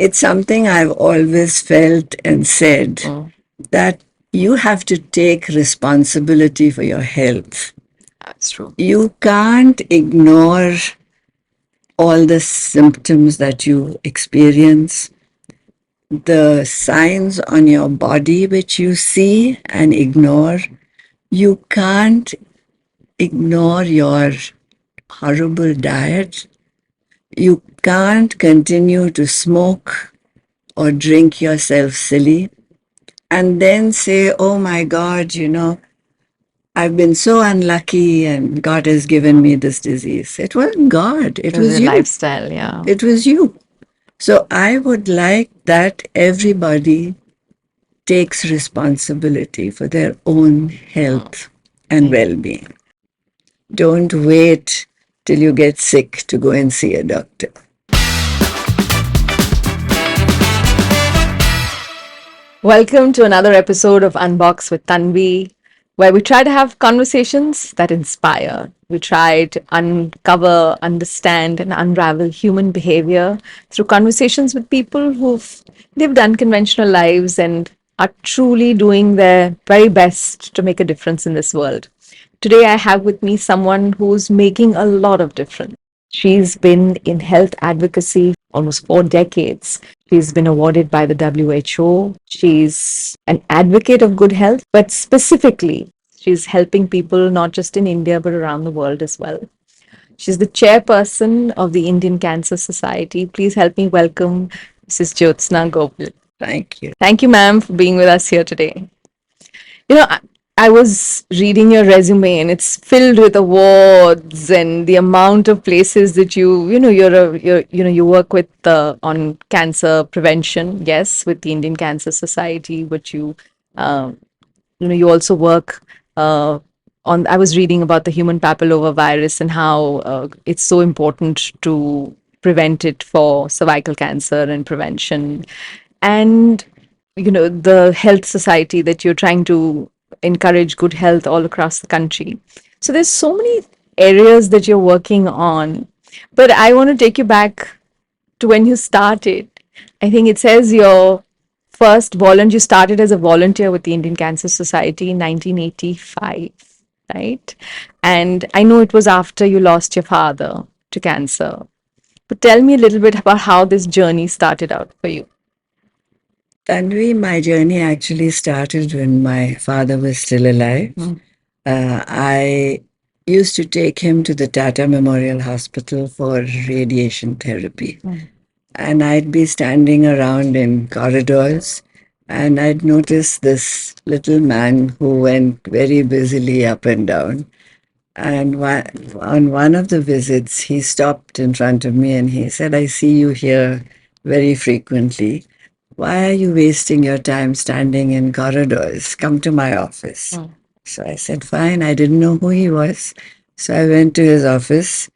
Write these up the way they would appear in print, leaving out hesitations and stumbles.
It's something I've always felt and said that you have to take responsibility for your health. That's true. You can't ignore all the symptoms that you experience, the signs on your body which you see and ignore. You can't ignore your horrible diet. You can't continue to smoke or drink yourself silly and then say, oh my God, I've been so unlucky and God has given me this disease. It wasn't God, It it was was a you. lifestyle, yeah. It was you. So I would like that everybody takes responsibility for their own health and well being. Don't wait till you get sick to go and see a doctor. Welcome to another episode of Unbox with Tunvey, where we try to have conversations that inspire. We try to uncover, understand, and unravel human behavior through conversations with people who've lived unconventional lives and are truly doing their very best to make a difference in this world. Today, I have with me someone who's making a lot of difference. She's been in health advocacy almost 4 decades. She's been awarded by the WHO. She's an advocate of good health, but specifically, she's helping people not just in India, but around the world as well. She's the chairperson of the Indian Cancer Society. Please help me welcome Mrs. Jyotsna Govil. Thank you. Thank you, ma'am, for being with us here today. You know, I was reading your resume and it's filled with awards and the amount of places that you work with on cancer prevention. Yes, with the Indian Cancer Society, but uh, you also work on. I was reading about the human papilloma virus and how it's so important to prevent it for cervical cancer and prevention, and the health society that you're trying to encourage good health all across the country. So there's so many areas that you're working on, but I want to take you back to when you started. I think it says your first volunteer, you started as a volunteer with the Indian Cancer Society in 1985, right? And I know it was after you lost your father to cancer. But tell me a little bit about how this journey started out for you. Tanvi, my journey actually started when my father was still alive. I used to take him to the Tata Memorial Hospital for radiation therapy. And I'd be standing around in corridors and I'd notice this little man who went very busily up and down. And on one of the visits, he stopped in front of me and he said, I see you here very frequently. Why are you wasting your time standing in corridors? Come to my office. So I said, fine. I didn't know who he was. So I went to his office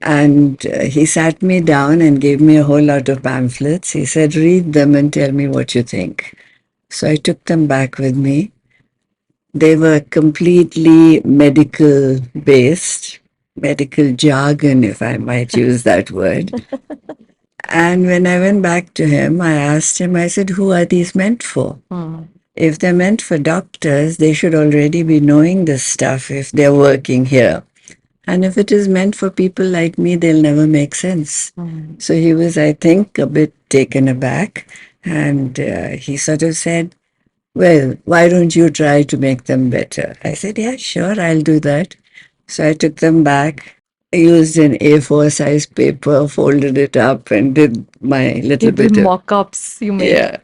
and he sat me down and gave me a whole lot of pamphlets. He said, read them and tell me what you think. So I took them back with me. They were completely medical based, medical jargon, if I might use that word. And when I went back to him, I asked him, I said, who are these meant for? If they're meant for doctors, they should already be knowing this stuff if they're working here. And if it is meant for people like me, they'll never make sense. So he was, I think, a bit taken aback. And he sort of said, well, why don't you try to make them better? I said, yeah, sure, I'll do that. So I took them back. I used an A4 size paper, folded it up, and did my little Little bit of, mock-ups you made. yeah,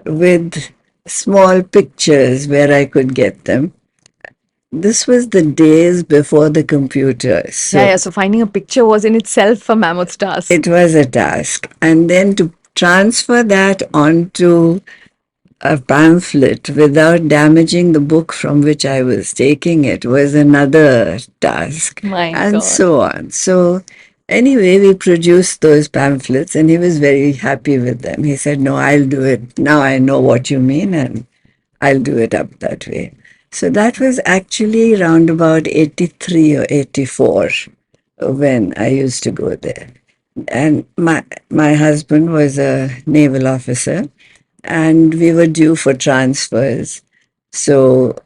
with small pictures where I could get them. This was the days before the computer. So finding a picture was in itself a mammoth task. It was a task. And then to transfer that onto a pamphlet without damaging the book from which I was taking it was another task. My and God. so on. So anyway, we produced those pamphlets and he was very happy with them. He said, no, I'll do it. Now I know what you mean and I'll do it up that way. So that was actually around about 83 or 84 when I used to go there. And my husband was a naval officer, and we were due for transfers. So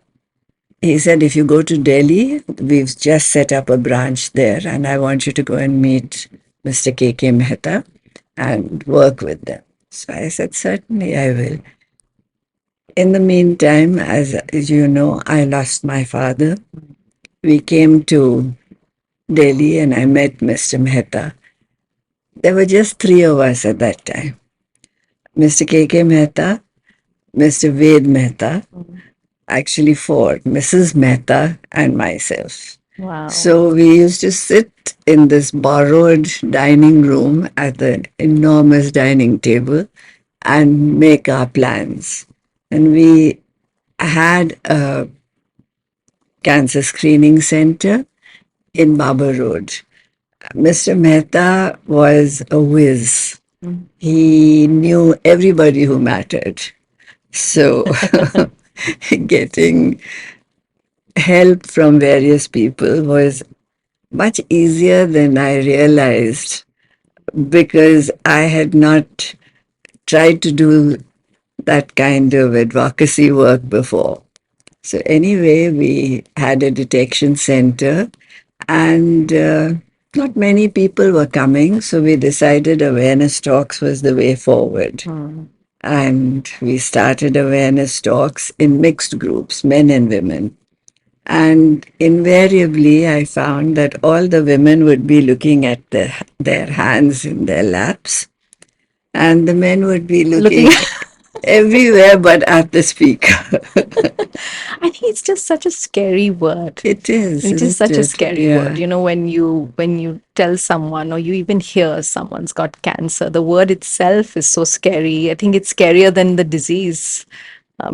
he said, if you go to Delhi, we've just set up a branch there, and I want you to go and meet Mr. K. Mehta and work with them. So I said, certainly I will. In the meantime, as you know, I lost my father. We came to Delhi and I met Mr. Mehta. There were just three of us at that time: Mr. K. Mehta, Mr. Ved Mehta, actually four: Mrs. Mehta, and myself. Wow. So we used to sit in this borrowed dining room at the enormous dining table and make our plans. And we had a cancer screening center in Babar Road. Mr. Mehta was a whiz. He knew everybody who mattered. So getting help from various people was much easier than I realized, because I had not tried to do that kind of advocacy work before. So, anyway, we had a detection center, and not many people were coming. So, we decided awareness talks was the way forward. And we started awareness talks in mixed groups, men and women. And invariably, I found that all the women would be looking at their hands in their laps, and the men would be Looking, looking everywhere but at the speaker. I think it's just such a scary word. It is, It is isn't such a it? scary word. Yeah. You know, when you tell someone or you even hear someone's got cancer, the word itself is so scary. I think it's scarier than the disease.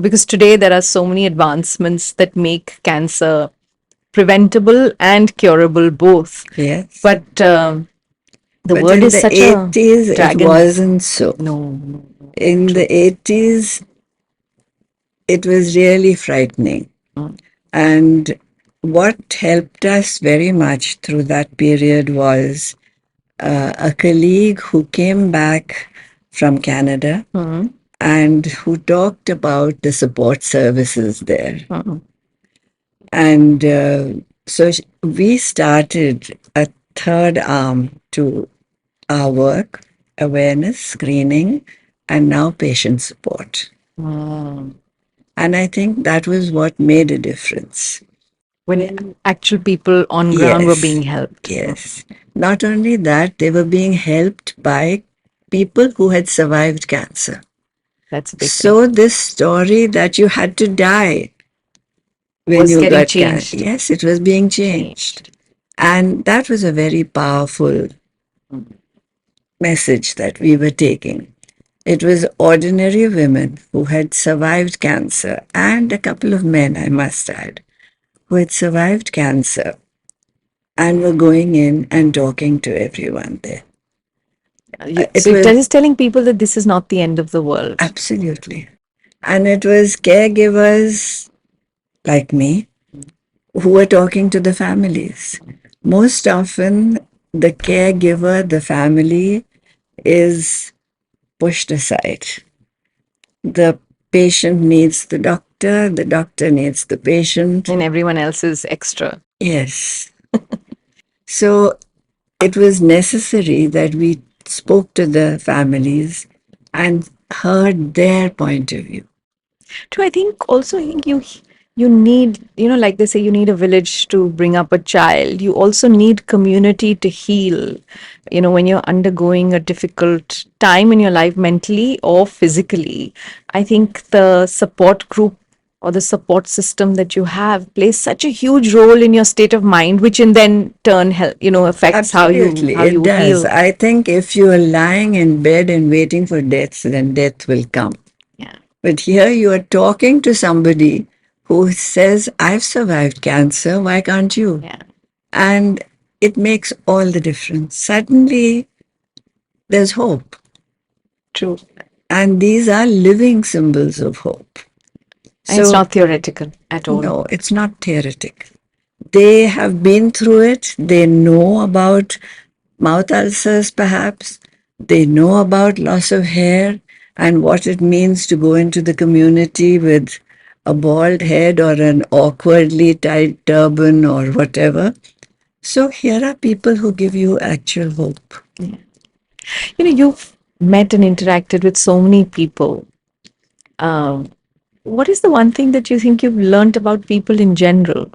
Because today there are so many advancements that make cancer preventable and curable both. Yes. But the But word in is the such a 80s, it dragon. wasn't so. No, no, no. In True. the 80s, it was really frightening. And what helped us very much through that period was a colleague who came back from Canada and who talked about the support services there. And we started a third arm to our work: awareness, screening, and now patient support. And I think that was what made a difference. When actual people on ground were Yes, being helped. yes. Not only that, they were being helped by people who had survived cancer. That's a big thing. So, this story that you had to die when Was you getting got cancer, changed. yes, it was being changed. Changed. And that was a very powerful message that we were taking. It was ordinary women who had survived cancer, and a couple of men, I must add, who had survived cancer and were going in and talking to everyone there. It So it was is telling people that this is not the end of the world. absolutely. And it was caregivers like me who were talking to the families. Most often, the caregiver, the family, is pushed aside. The patient needs the doctor needs the patient. And everyone else is extra. Yes. So it was necessary that we spoke to the families and heard their point of view. True. I think also you need, you know, like they say, you need a village to bring up a child. You also need community to heal. You know, when you're undergoing a difficult time in your life, mentally or physically, I think the support group or the support system that you have plays such a huge role in your state of mind, which in then turn help, you know, affects Absolutely, how it you does. heal. I think if you are lying in bed and waiting for death, then death will come. Yeah. But here you are talking to somebody who says, I've survived cancer, why can't you? Yeah. And it makes all the difference. Suddenly, there's hope. True. And these are living symbols of hope. And it's So, not theoretical at all. no, it's not theoretic. They have been through it, they know about mouth ulcers, perhaps. They know about loss of hair and what it means to go into the community with a bald head or an awkwardly tied turban or whatever. So here are people who give you actual hope. You've met and interacted with so many people. Um, what is the one thing that you think you've learned about people in general?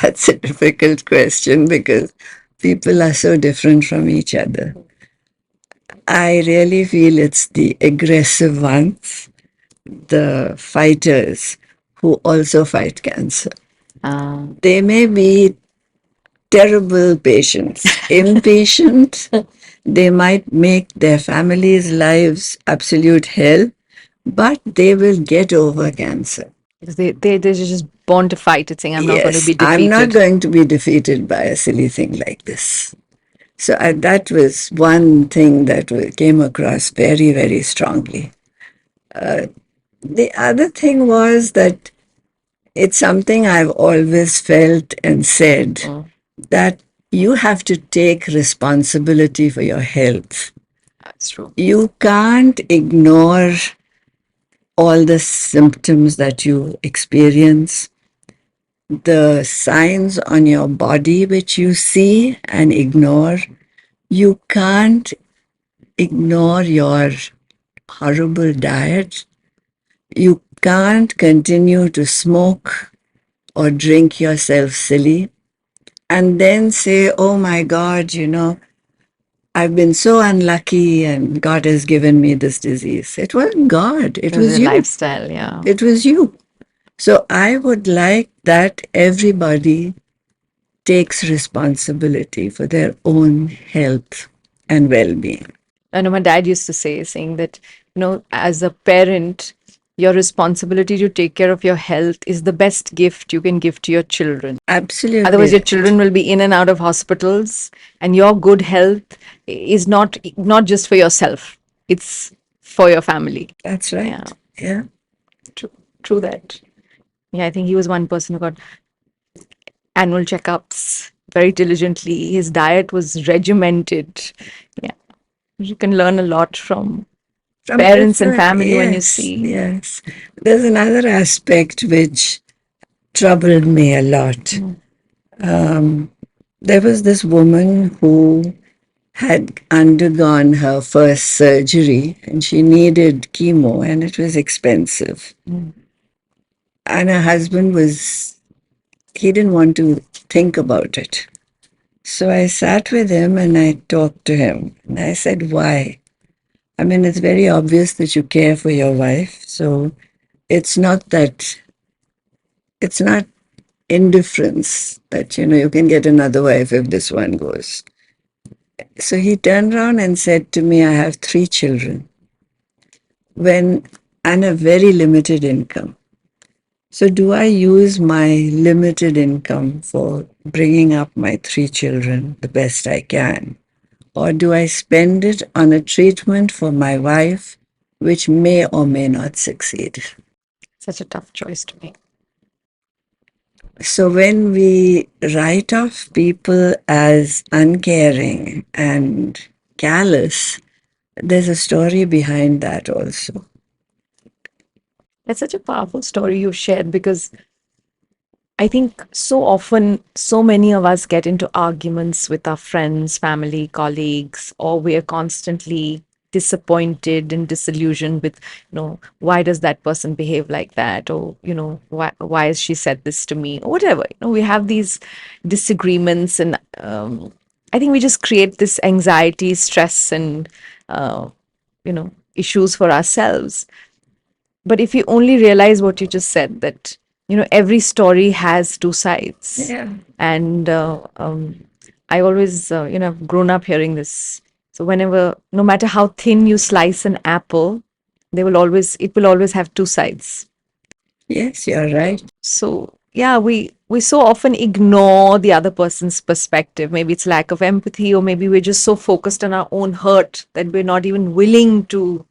That's a difficult question because people are so different from each other. I really feel it's the aggressive ones, the fighters who also fight cancer. They may be terrible patients, impatient. They might make their families' lives absolute hell, but they will get over cancer. Because they're just born to fight it, saying, I'm not going to Yes, be I'm not defeated. going to be defeated by a silly thing like this. So that was one thing that came across very, very strongly. The other thing was that it's something I've always felt and said that you have to take responsibility for your health. That's true. You can't ignore all the symptoms that you experience, the signs on your body which you see and ignore. You can't ignore your horrible diet. You can't continue to smoke or drink yourself silly and then say, oh my God, I've been so unlucky and God has given me this disease. It wasn't God, it It was was a you. lifestyle, yeah. It was you. So I would like that everybody takes responsibility for their own health and well being. I know my dad used to say, saying that, as a parent, your responsibility to take care of your health is the best gift you can give to your children. Absolutely Otherwise, your right. children will be in and out of hospitals, and your good health is not just for yourself; it's for your family. That's Yeah, right. Yeah. true, true that. Yeah, I think he was one person who got annual checkups very diligently. His diet was regimented. Yeah, you can learn a lot from From parents and different, family when you yes, see. yes. There's another aspect which troubled me a lot. There was this woman who had undergone her first surgery and she needed chemo and it was expensive. And her husband he didn't want to think about it. So I sat with him and I talked to him. And I said, why? I mean, it's very obvious that you care for your wife. So it's not that, it's not indifference that, you can get another wife if this one goes. So he turned around and said to me, I have 3 children and a very limited income. So do I use my limited income for bringing up my 3 children the best I can? Or do I spend it on a treatment for my wife, which may or may not succeed? Such a tough choice to make. So when we write off people as uncaring and callous, there's a story behind that also. That's such a powerful story you shared because I think so often, so many of us get into arguments with our friends, family, colleagues, or we're constantly disappointed and disillusioned with, why does that person behave like that? Or, why has she said this to me? Or whatever. We have these disagreements, and I think we just create this anxiety, stress, and, issues for ourselves. But if you only realize what you just said, that, every story has two sides. Yeah. And I always, I've grown up hearing this. So whenever, no matter how thin you slice an apple, it will always have two sides. Yes, you're right. So yeah, we so often ignore the other person's perspective. Maybe it's lack of empathy, or maybe we're just so focused on our own hurt that we're not even willing to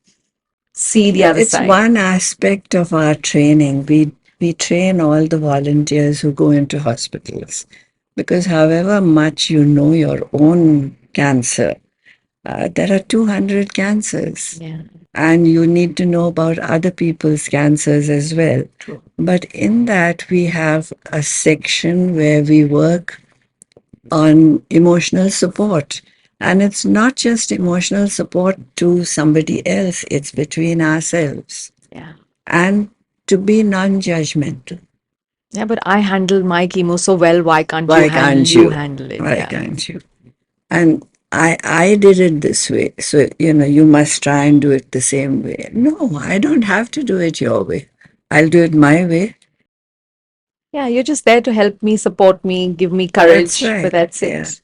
see the other It's side. one aspect of our training. We train all the volunteers who go into hospitals. Because however much you know your own cancer, there are 200 cancers. Yeah. And you need to know about other people's cancers as well. True. But in that, we have a section where we work on emotional support. And it's not just emotional support to somebody else, it's between ourselves. Yeah. And to be non judgmental. Yeah, but I handle my chemo so well. Why can't Why can't you you? handle it? Why Yeah. can't you? And I did it this way. So, you must try and do it the same way. No, I don't have to do it your way. I'll do it my way. Yeah, you're just there to help me, support me, give me That's courage, but right. that's Yeah. it.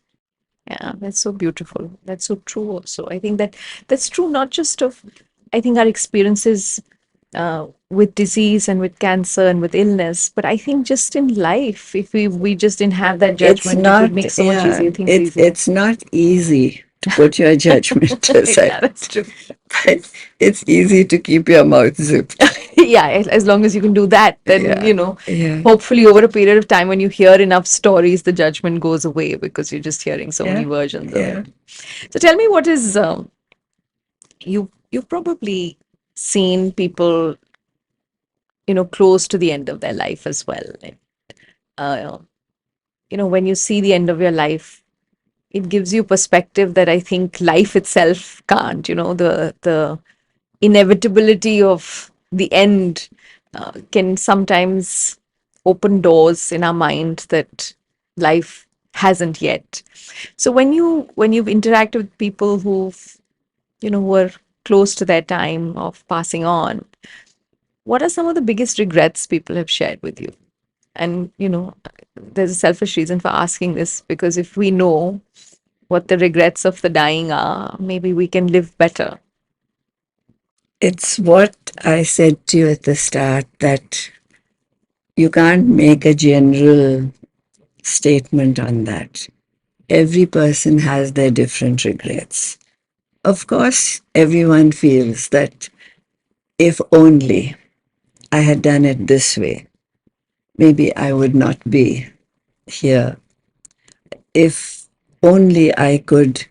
Yeah, that's so beautiful. That's so true also. I think that that's true not just of, I think, our experiences with disease and with cancer and with illness, but I think just in life, if we just didn't have that It's judgment, it would not, make so much yeah, easier things easier. it's not easy to put your judgment aside, Yeah, that's true. but it's easy to keep your mouth zipped. Yeah, as long as you can do that, then, Yeah. Yeah. hopefully over a period of time, when you hear enough stories, the judgment goes away because you're just hearing so many Yeah. versions of Yeah. it. So tell me, what is you've probably seen people, close to the end of their life as well. Like, Uh, when you see the end of your life, it gives you perspective that I think life itself can't. The inevitability of the end can sometimes open doors in our mind that life hasn't yet. So when you've interacted with people who are close to their time of passing on, what are some of the biggest regrets people have shared with you? And there's a selfish reason for asking this, because if we know what the regrets of the dying are, maybe we can live better. It's what I said to you at the start that you can't make a general statement on that. Every person has their different regrets. Of course, everyone feels that if only I had done it this way, maybe I would not be here. If only I could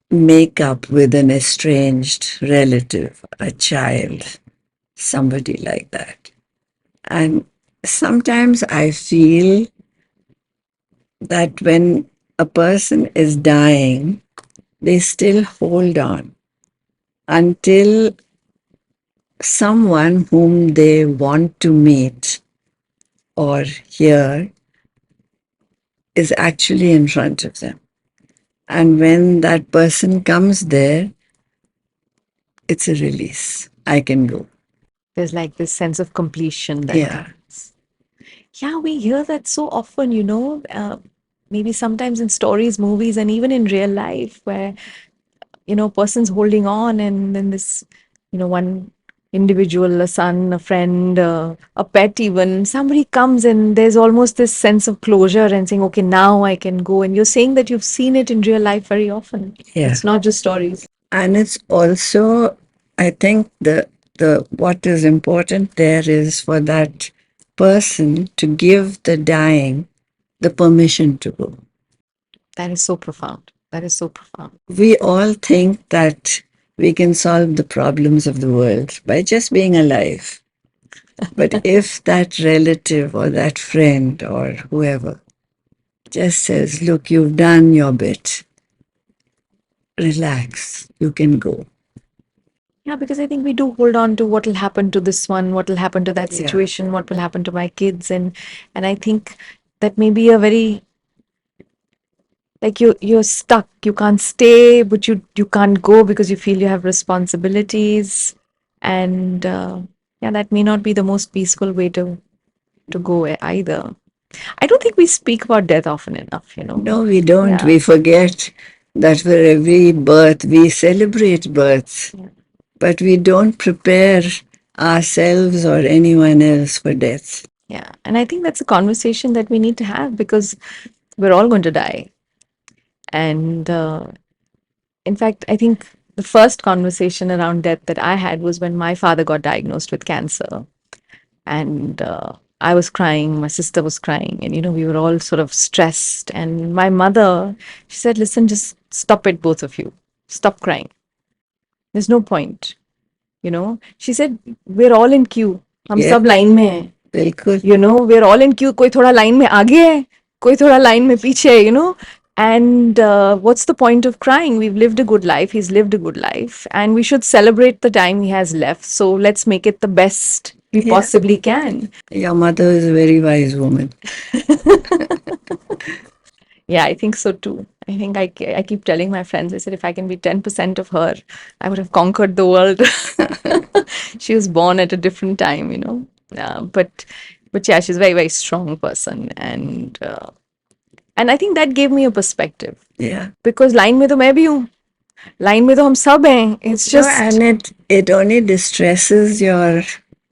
make up with an estranged relative, a child, somebody like that. And sometimes I feel that when a person is dying, they still hold on until someone whom they want to meet or hear is actually in front of them. And when that person comes there, it's a release. I can go. There's like this sense of completion that Yeah. comes. Yeah, we hear that so often, maybe sometimes in stories, movies, and even in real life, where person's holding on, and then this one individual, a son, a friend, a pet, even somebody comes, and there's almost this sense of closure and saying, okay, now I can go. And you're saying that you've seen it in real life very often. Yeah. It's not just stories. And it's also, I think the what is important there is for that person to give the dying the permission to go. That is so profound. That is so profound. We all think that we can solve the problems of the world by just being alive. But if that relative or that friend or whoever just says, look, you've done your bit, relax, you can go. Yeah, because I think we do hold on to what will happen to this one, what will happen to that Yeah. situation, what will happen to my kids, and I think that may be a very, like, you're stuck. You can't stay, but you can't go because you feel you have responsibilities, and yeah, that may not be the most peaceful way to go either. I don't think we speak about death often enough. No, we don't. Yeah. We forget that for every birth, we celebrate births, Yeah. but we don't prepare ourselves or anyone else for death. Yeah, and I think that's a conversation that we need to have, because we're all going to die. And in fact, I think the first conversation around death that I had was when my father got diagnosed with cancer. And I was crying, my sister was crying, and we were all sort of stressed. And my mother, she said, "Listen, just stop it, both of you. Stop crying. There's no point." She said, "We're all in queue. हम Yeah, सब line में हैं. बिल्कुल. We're all in queue. कोई थोड़ा line में आगे है, कोई थोड़ा लाइन में पीछे है. And what's the point of crying? We've lived a good life. He's lived a good life, and we should celebrate the time he has left. So let's make it the best we Yeah. possibly can." Your mother is a very wise woman. Yeah, I think so too. I think I keep telling my friends, I said, if I can be 10% of her, I would have conquered the world. She was born at a different time. But yeah, she's a very, very strong person. And I think that gave me a perspective. Yeah. Because line में तो मैं भी हूँ. Line में तो हम सब हैं. It's No, just, and it only distresses your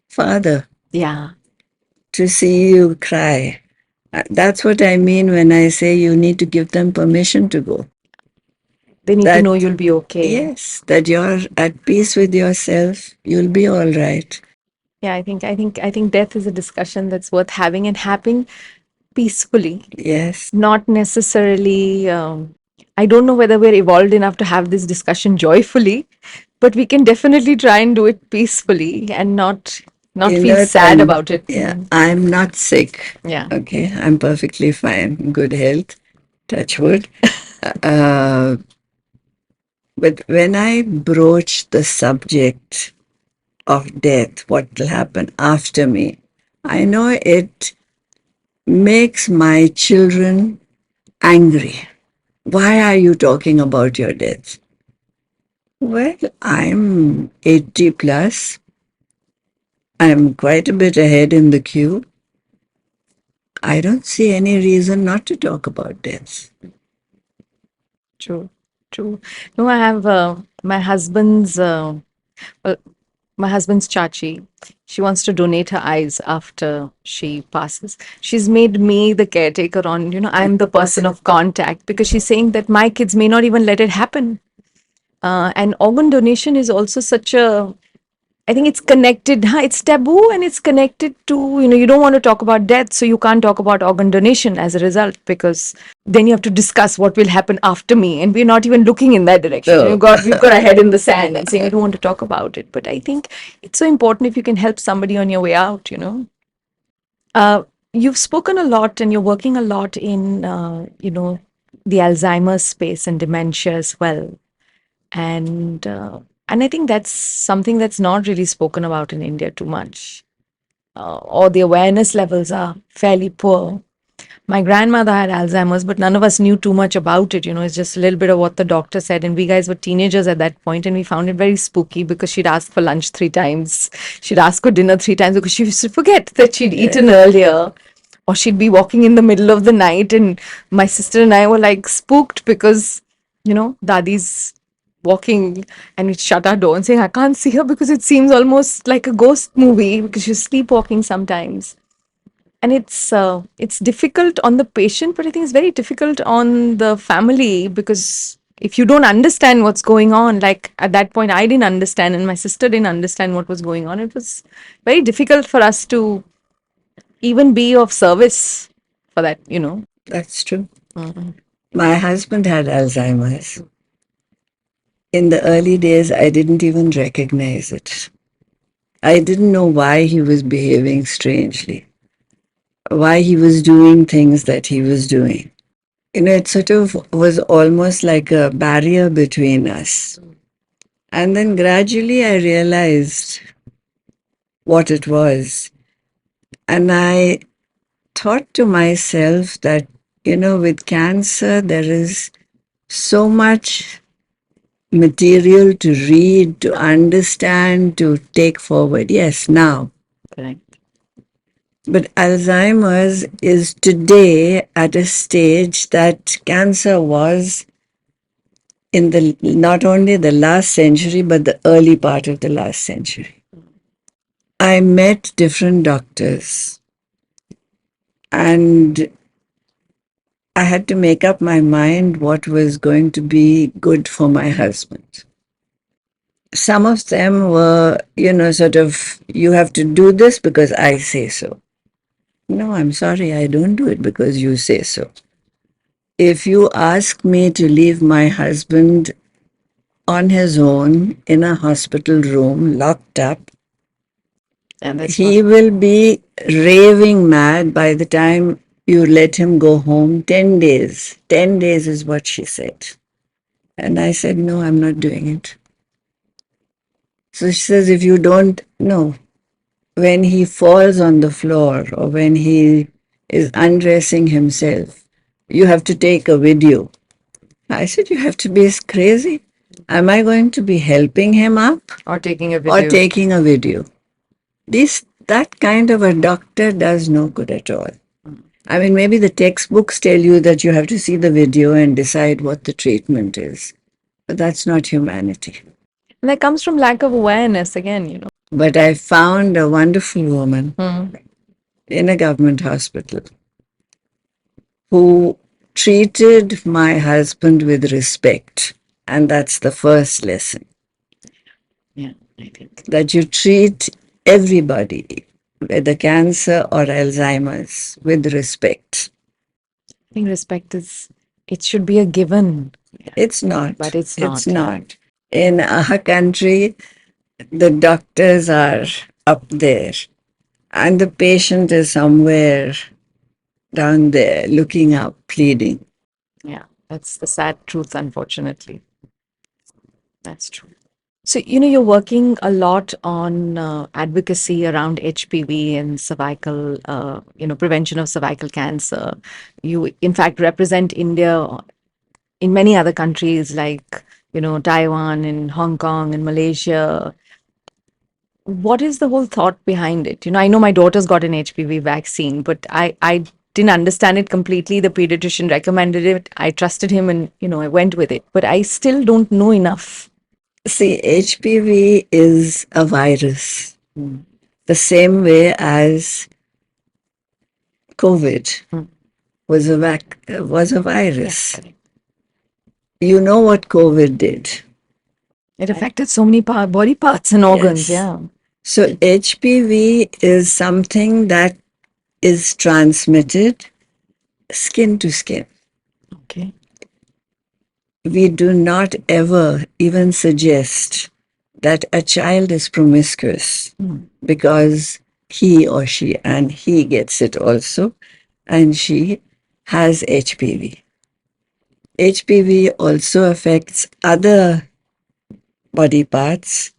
father yeah, to see you cry. That's what I mean when I say you need to give them permission to go. they need to That know you'll be okay. yes, that you're at peace with yourself, you'll be all right. Yeah, I think death is a discussion that's worth having and having peacefully. Yes, Not necessarily, I don't know whether we're evolved enough to have this discussion joyfully, but we can definitely try and do it peacefully and not you feel know, sad about it. yeah, I'm not sick. Yeah. Okay, I'm perfectly fine, good health, touch wood. Uh, but when I broach the subject of death, what will happen after me, I know it makes my children angry. Why are you talking about your death? Well, I'm 80 plus. I'm quite a bit ahead in the queue. I don't see any reason not to talk about death. True, true. No, I have well, my husband's chachi. She wants to donate her eyes after she passes. She's made me the caretaker I'm the person of contact because she's saying that my kids may not even let it happen. And organ donation is also such a, I think it's connected, huh? It's taboo and it's connected to, you don't want to talk about death, so you can't talk about organ donation as a result because then you have to discuss what will happen after me. And we're not even looking in that direction. No. We've got our head in the sand and saying, I don't want to talk about it. But I think it's so important if you can help somebody on your way out. You've spoken a lot and you're working a lot in, the Alzheimer's space and dementia as well. And I think that's something that's not really spoken about in India too much, or the awareness levels are fairly poor. My grandmother had Alzheimer's, but none of us knew too much about it. It's just a little bit of what the doctor said. And we guys were teenagers at that point, and we found it very spooky because she'd ask for lunch 3 times. She'd ask for dinner 3 times because she used to forget that she'd eaten earlier. Or she'd be walking in the middle of the night, and my sister and I were like spooked because, Dadi's walking, and we'd shut our door and saying, I can't see her because it seems almost like a ghost movie because she's sleepwalking sometimes. And it's difficult on the patient, but I think it's very difficult on the family because if you don't understand what's going on, like at that point I didn't understand and my sister didn't understand what was going on, it was very difficult for us to even be of service for that. That's true. My husband had Alzheimer's. In the early days, I didn't even recognize it. I didn't know why he was behaving strangely, why he was doing things that he was doing. It sort of was almost like a barrier between us. And then gradually I realized what it was. And I thought to myself that, with cancer, there is so much material to read, to understand, to take forward. Yes, now. Correct. But Alzheimer's is today at a stage that cancer was in the not only the last century, but the early part of the last century. I met different doctors and I had to make up my mind what was going to be good for my husband. Some of them were, sort of, you have to do this because I say so. No, I'm sorry, I don't do it because you say so. If you ask me to leave my husband on his own in a hospital room, locked up, And that's he will be raving mad by the time you let him go home. 10 days. 10 days is what she said. And I said, no, I'm not doing it. So she says, if you don't, no. When he falls on the floor or when he is undressing himself, you have to take a video. I said, you have to be crazy. Am I going to be helping him up or taking a or video. taking a video? That kind of a doctor does no good at all. I mean, maybe the textbooks tell you that you have to see the video and decide what the treatment is, but that's not humanity. And that comes from lack of awareness again. But I found a wonderful woman Hmm. in a government hospital who treated my husband with respect. And that's the first lesson, Yeah, I think. that you treat everybody, whether cancer or Alzheimer's, with respect. I think respect is, it should be a given, It's not. but it's It's not. Yeah. not. In our country, the doctors are up there and the patient is somewhere down there looking up, pleading. Yeah, that's the sad truth, unfortunately. That's true. So, you're working a lot on advocacy around HPV and cervical, prevention of cervical cancer. You, in fact, represent India in many other countries like, Taiwan and Hong Kong and Malaysia. What is the whole thought behind it? I know my daughter's got an HPV vaccine, but I didn't understand it completely. The pediatrician recommended it. I trusted him and, I went with it, but I still don't know enough. See, HPV is a virus, the same way as COVID Hmm. was a Yeah, virus. correct. You know what COVID did. It affected so many body parts and organs. Yes. Yeah. So HPV is something that is transmitted skin to skin. Okay. We do not ever even suggest that a child is promiscuous because he or she, and he gets it also, and she has HPV. HPV also affects other body parts,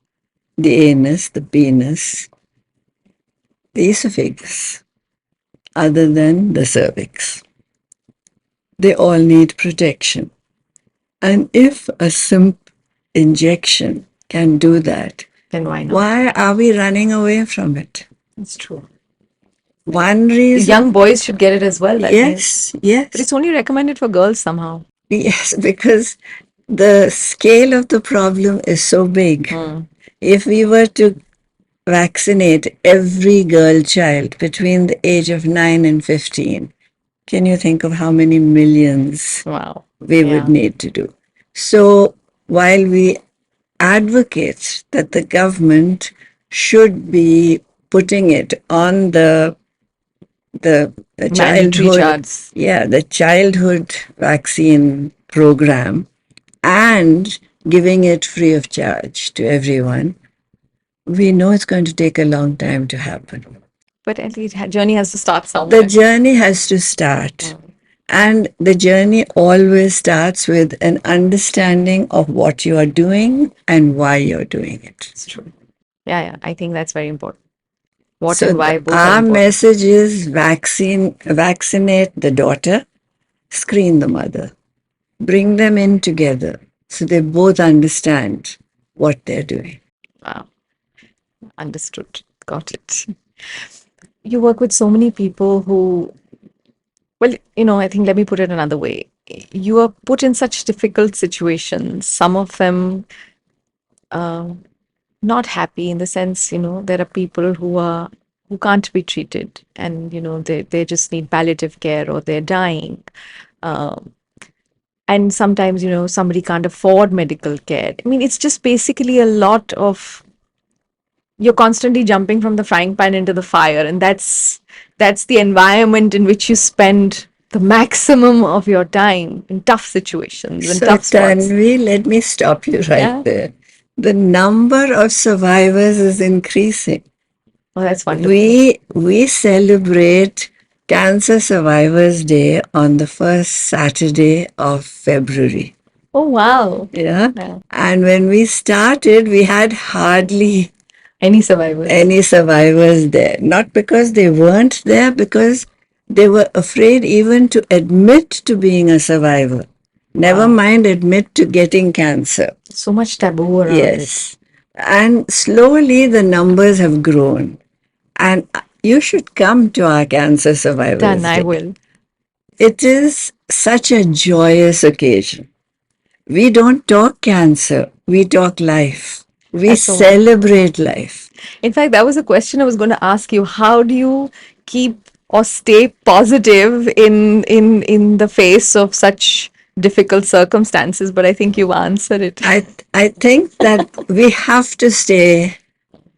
the anus, the penis, the esophagus, other than the cervix. They all need protection. And if a simple injection can do that, Then why not? why are we running away from it? It's true. One The reason. young boys should get it as well, I think. Yes, But yes, it's only recommended for girls somehow. yes, because the scale of the problem is so big. If we were to vaccinate every girl child between the age of 9 and 15, can you think of how many millions Wow. we would need to do? So while we advocate that the government should be putting it on the Mandatory childhood, charts. yeah, the childhood vaccine program, and giving it free of charge to everyone, we know it's going to take a long time to happen. But at least journey has to start somewhere. The journey has to start. And the journey always starts with an understanding of what you are doing and why you're doing it. It's true. Yeah, yeah. I think that's very important. What So and why both are our important. message is vaccinate the daughter, screen the mother, bring them in together so they both understand what they're doing. Wow. Understood. Got it. You work with so many people who, well, I think let me put it another way. You are put in such difficult situations. Some of them not happy in the sense, there are people who can't be treated and, they just need palliative care or they're dying. And sometimes, somebody can't afford medical care. I mean, it's just basically a lot of, you're constantly jumping from the frying pan into the fire, and that's that's the environment in which you spend the maximum of your time in tough situations and So, tough spots. Tanvi, let me stop you right Yeah. there. The number of survivors is increasing. Oh, that's wonderful. We celebrate Cancer Survivors Day on the first Saturday of February. Oh, wow. Yeah. Yeah. And when we started, we had hardly Any survivors? any survivors there. Not because they weren't there, because they were afraid even to admit to being a survivor. Never Wow. mind admit to getting cancer. So much taboo around it. Yes. And slowly the numbers have grown. And you should come to our Cancer Done, Survivors I Day. will. It is such a joyous occasion. We don't talk cancer, we talk life. We That's so wonderful. celebrate life. In fact, that was a question I was going to ask you. How do you keep or stay positive in the face of such difficult circumstances? But I think you've answered it. I think that we have to stay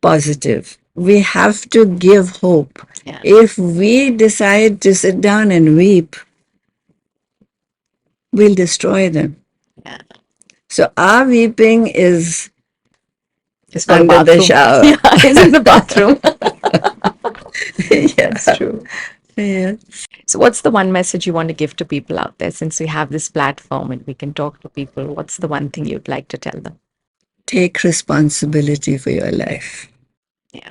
positive. We have to give hope. Yeah. If we decide to sit down and weep, we'll destroy them. Yeah. So our weeping is It's for the under the bathroom. shower. Yeah, it's in the bathroom. Yeah. That's true. Yeah. So, what's the one message you want to give to people out there since we have this platform and we can talk to people? What's the one thing you'd like to tell them? Take responsibility for your life. Yeah.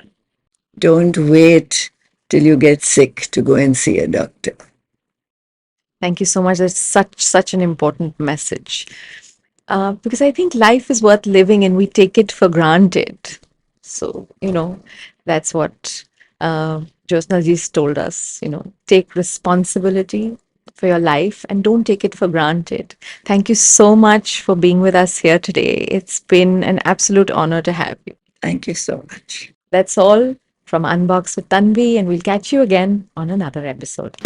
Don't wait till you get sick to go and see a doctor. Thank you so much. That's such an important message. Because I think life is worth living and we take it for granted. So, that's what Jyotsna ji's told us, take responsibility for your life and don't take it for granted. Thank you so much for being with us here today. It's been an absolute honor to have you. Thank you so much. That's all from Unbox with Tanvi, and we'll catch you again on another episode.